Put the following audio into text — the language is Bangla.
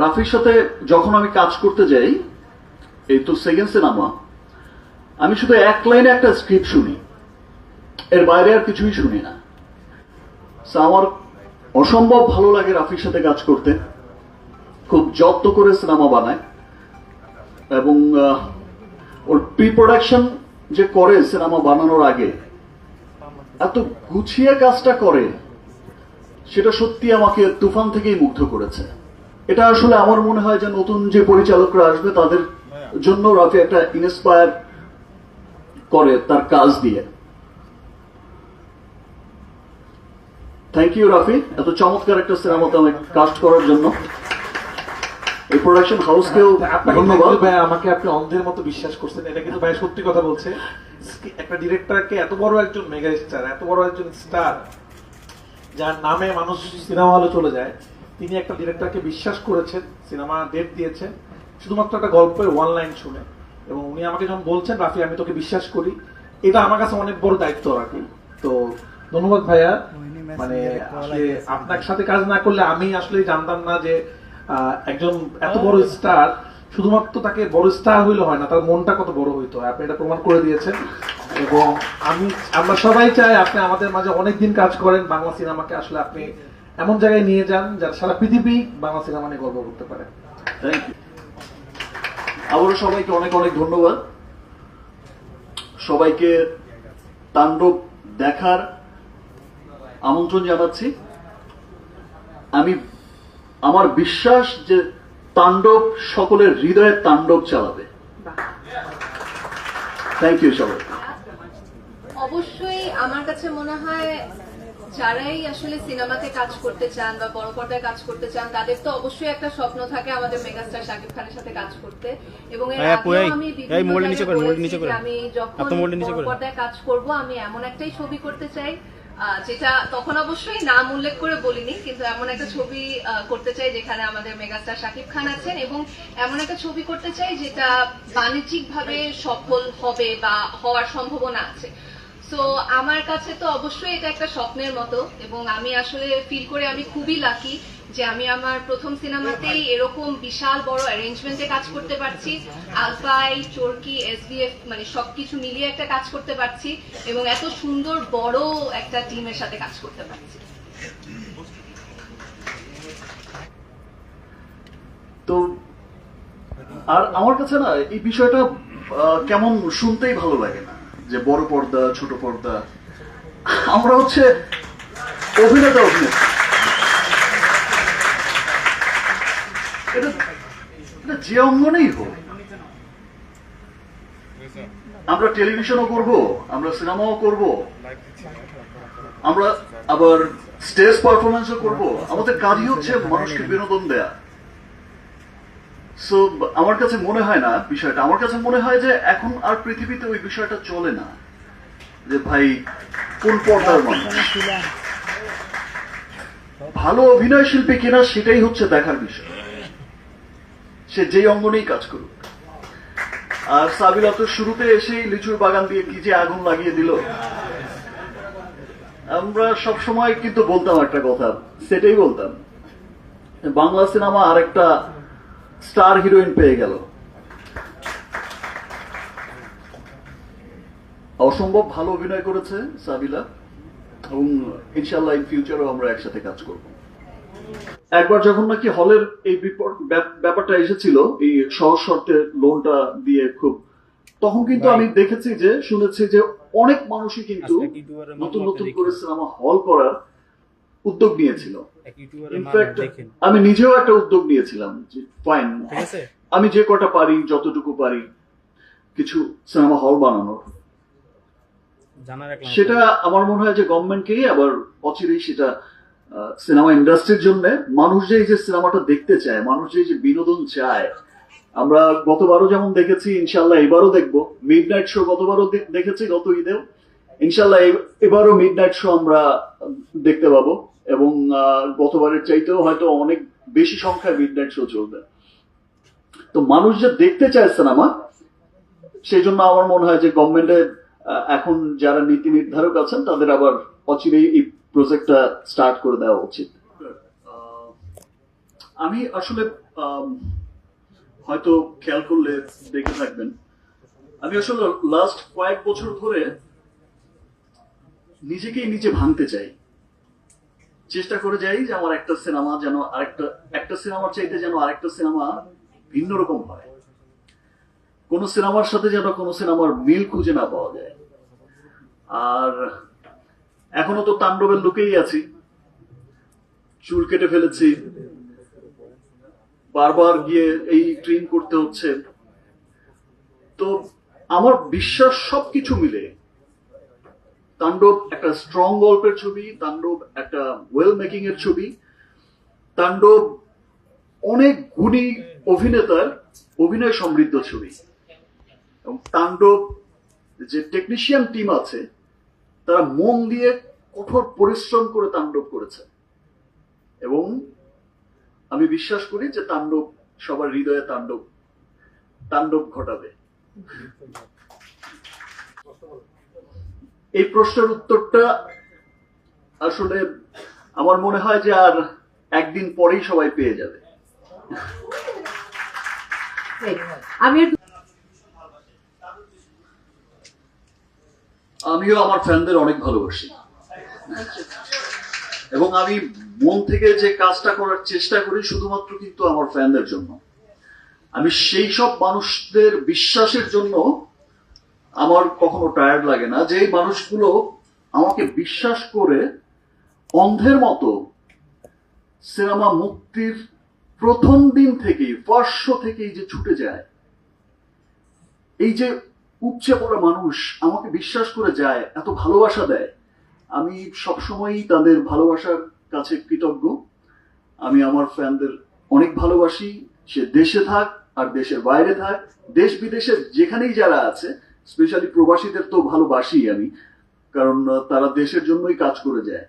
রাফির সাথে যখন আমি কাজ করতে যাই, এই তো সেকেন্ড সিনেমা, আমি শুধু এক লাইনে একটা স্ক্রিপ্ট শুনি, এর বাইরে আর কিছুই শুনি না। আমার অসম্ভব ভালো লাগে রাফির সাথে কাজ করতে। খুব যত্ন করে সিনেমা বানায় এবং ওর প্রি প্রোডাকশন যে করে সিনেমা বানানোর আগে এত গুছিয়ে কাজটা করে, সেটা সত্যি আমাকে তুফান থেকেই মুগ্ধ করেছে। এটা আসলে আমার মনে হয় যে নতুন যে পরিচালকরা আসবে তাদের জন্য রাফি একটা ইন্সপায়ার করে তার কাজ দিয়ে। থ্যাংক ইউ রাফি, এত চমৎকার একটা সিনেমাতে আমাকে কাস্ট করার জন্য। এই প্রোডাকশন হাউসকেও ধন্যবাদ। ভাই, আমাকে আপনি অন্ধের মতো বিশ্বাস করছেন, এটা কিন্তু ভাই সত্যি কথা বলছে। একটা ডিরেক্টরকে, এত বড় একজন মেগা স্টার, এত বড় একজন স্টার যার নামে মানুষ সিনেমা হলে চলে যায়, তিনি একটা ডিরেক্টরকে বিশ্বাস করেছেন, সিনেমা ডেট দিয়েছেন শুধুমাত্র একটা গল্পের ওয়ান লাইন শুনে। এবং উনি আমাকে যখন বলছেন রাফি আমি তোকে বিশ্বাস করি, এটা আমার কাছে অনেক বড় দায়িত্ব রাখি। তো ধন্যবাদ ভাইয়া। মানে আসলে আপনার সাথে কাজ না করলে আমি আসলে জানতাম না যে একজন এত বড় স্টার, শুধুমাত্র তাকে বড় স্টার হইলে হয় না, তার মনটা কত বড় হইতো। আপনি এটা প্রমাণ করে দিয়েছেন। এবং আমরা সবাই চাই আপনি আমাদের মাঝে অনেকদিন কাজ করেন, বাংলা সিনেমাকে আসলে আপনি এমন জায়গায় নিয়ে যান যারা সারা পৃথিবী বাংলা সিনেমা নিয়ে গর্ব করতে পারে। Thank you. আবারও সবাইকে অনেক অনেক ধন্যবাদ। সবাইকে তাণ্ডব দেখার আমন্ত্রণ জানাচ্ছি। আমার বিশ্বাস যে তাণ্ডব সকলের হৃদয়ে তাণ্ডব চালাবে। থ্যাংক ইউ সবাই। অবশ্যই আমার কাছে মনে হয় যারাই আসলে সিনেমাতে কাজ করতে চান বা বড় পর্দায় কাজ করতে চান, তাদের তো অবশ্যই একটা স্বপ্ন থাকে আমাদের মেগাস্টার শাকিব খানের সাথে কাজ করতে। এবং এর আগেও আমি বিভিন্ন জায়গায় বলেছি যে আমি যখন বড় পর্দায় কাজ করব, আমি এমন একটাই ছবি করতে চাই, যেটা তখন অবশ্যই নাম উল্লেখ করে বলিনি, কিন্তু এমন একটা ছবি করতে চাই যেখানে আমাদের মেগাস্টার শাকিব খান আছেন, এবং এমন একটা ছবি করতে চাই যেটা বাণিজ্যিকভাবে সফল হবে বা হওয়ার সম্ভাবনা আছে। তো আমার কাছে তো অবশ্যই এটা একটা স্বপ্নের মতো, এবং আমি আসলে ফিল করে আমি খুবই লাকি যে আমি আমার প্রথম সিনেমাতেই এরকম বিশাল বড় অ্যারেঞ্জমেন্টে কাজ করতে পারছি। আলফাই, চরকি, এসবিএফ মানে সবকিছু মিলিয়ে একটা কাজ করতে পারছি, এবং এত সুন্দর বড় একটা টিমের সাথে কাজ করতে পারছি। তো আর আমার কাছে না এই বিষয়টা কেমন শুনতেই ভালো লাগে না যে বড় পর্দা ছোট পর্দা। আমরা হচ্ছে অভিনেতা, এটা যে অঙ্গনেই হোক, আমরা টেলিভিশনও করব, আমরা সিনেমাও করব, আমরা আবার স্টেজ পারফরমেন্সও করব। আমাদের কাজই হচ্ছে মানুষকে বিনোদন দেয়া। সো আমার কাছে মনে হয় না বিষয়টা, আমার কাছে মনে হয় যে এখন আর পৃথিবীতে ওই বিষয়টা চলে না যে ভাই কোন পর্দার মানুষ, ভালো অভিনয় শিল্পী কিনা সেটাই হচ্ছে দেখার বিষয়, সে যেই অঙ্গনেই কাজ করুক। আর সাবিলা তো শুরুতে এসেই লিচুর বাগান দিয়ে কি যে আগুন লাগিয়ে দিল। আমরা সব সময় কিন্তু বলতাম একটা কথা, সেটাই বলতাম, বাংলা সিনেমা আরেকটা স্টার হিরোইন পেয়ে গেল। অসম্ভব ভালো অভিনয় করেছে সাবিলা, এবং ইনশাআল্লাহ ইন ফিউচারও আমরা একসাথে কাজ করব। একবার যখন নাকি হলের এই ব্যাপারটা এসেছিল, এই সহজ শর্তের লোনটা দিয়ে, খুব তখন কিন্তু আমি দেখেছি যে, শুনেছি যে অনেক মানুষই কিন্তু নতুন নতুন করে সিনেমা হল করার উদ্যোগ নিয়েছিল। ইনফ্যাক্ট আমি নিজেও একটা উদ্যোগ নিয়েছিলাম যে ফাইন, আমি যে কটা পারি, যতটুকু পারি, কিছু সিনেমা হল বানানোর। সেটা আমার মনে হয় যে গভর্নমেন্টকেই আবার অচিরেই সেটা সিনেমা ইন্ডাস্ট্রির জন্য, মানুষ যে এই যে সিনেমাটা দেখতে চায়, মানুষ যে এই যে বিনোদন চায়, আমরা গতবারও যেমন দেখেছি, ইনশাল্লাহ এবারও দেখবো। মিডনাইট শো গতবারও দেখেছি, গত ঈদেও। ইনশাল্লাহ এবারও মিডনাইট শো আমরা দেখতে পাবো, এবং গতবারের চাইতেও হয়তো অনেক বেশি সংখ্যায় মিডনাইট শো চলবে। তো মানুষ যে দেখতে চায় সিনেমা, সেই জন্য আমার মনে হয় যে গভর্নমেন্টের এখন যারা নীতি নির্ধারক আছেন তাদের আবার অচিরেই এই প্রজেক্টটা স্টার্ট করে দেওয়া উচিত। আমি আসলে হয়তো খেয়াল করলে দেখে থাকবেন, আমি আসলে লাস্ট কয়েক বছর ধরে নিজেকেই নিজে ভাঙতে চাই, চেষ্টা করে যাই যে আমার একটা সিনেমা যেন একটা সিনেমার চাইতে যেন আরেকটা সিনেমা ভিন্ন রকম হয়, কোন সিনেমার সাথে যেন কোন সিনেমার মিল খুঁজে না পাওয়া যায়। আর এখনো তো তাণ্ডবের লুকেই আছি, চুল কেটে ফেলেছি, বারবার গিয়ে এই ট্রিম করতে হচ্ছে। তো আমার বিশ্বাস সবকিছু মিলে তাণ্ডব একটা স্ট্রং গল্পের ছবি, তাণ্ডব একটা ওয়েল মেকিং এর ছবি, তাণ্ডব অনেক গুণী অভিনেতার অভিনয় সমৃদ্ধ ছবি, এবং তাণ্ডব যে টেকনিশিয়ান টিম আছে তারা মন দিয়ে কঠোর পরিশ্রম করে তাণ্ডব করেছে, এবং আমি বিশ্বাস করি যে তাণ্ডব সবার হৃদয়ে তাণ্ডব ঘটাবে। এই প্রশ্নের উত্তরটা আসলে আমার মনে হয় যে আর একদিন পরেই সবাই পেয়ে যাবে। আমিও আমার ফ্যানদের অনেক ভালোবাসি, এবং আমি মন থেকে যে কাজটা করার চেষ্টা করি শুধুমাত্র কিন্তু আমার ফ্যানদের জন্য। আমি সেই সব মানুষদের বিশ্বাসের জন্য আমার কখনো টায়ার্ড লাগে না, যে মানুষগুলো আমাকে বিশ্বাস করে অন্ধের মতো সিনেমা মুক্তির প্রথম দিন থেকেই, ফার্স্ট শো থেকেই যে ছুটে যায়, এই যে উপচে পড়া মানুষ আমাকে বিশ্বাস করে যায়, এত ভালোবাসা দেয়, আমি সবসময়ই তাদের ভালোবাসার কাছে কৃতজ্ঞ। আমি আমার ফ্যানদের অনেক ভালোবাসি, সে দেশে থাক আর দেশের বাইরে থাক, দেশ বিদেশের যেখানেই যারা আছে, স্পেশালি প্রবাসীদের তো ভালোবাসি আমি, কারণ তারা দেশের জন্যই কাজ করে যায়।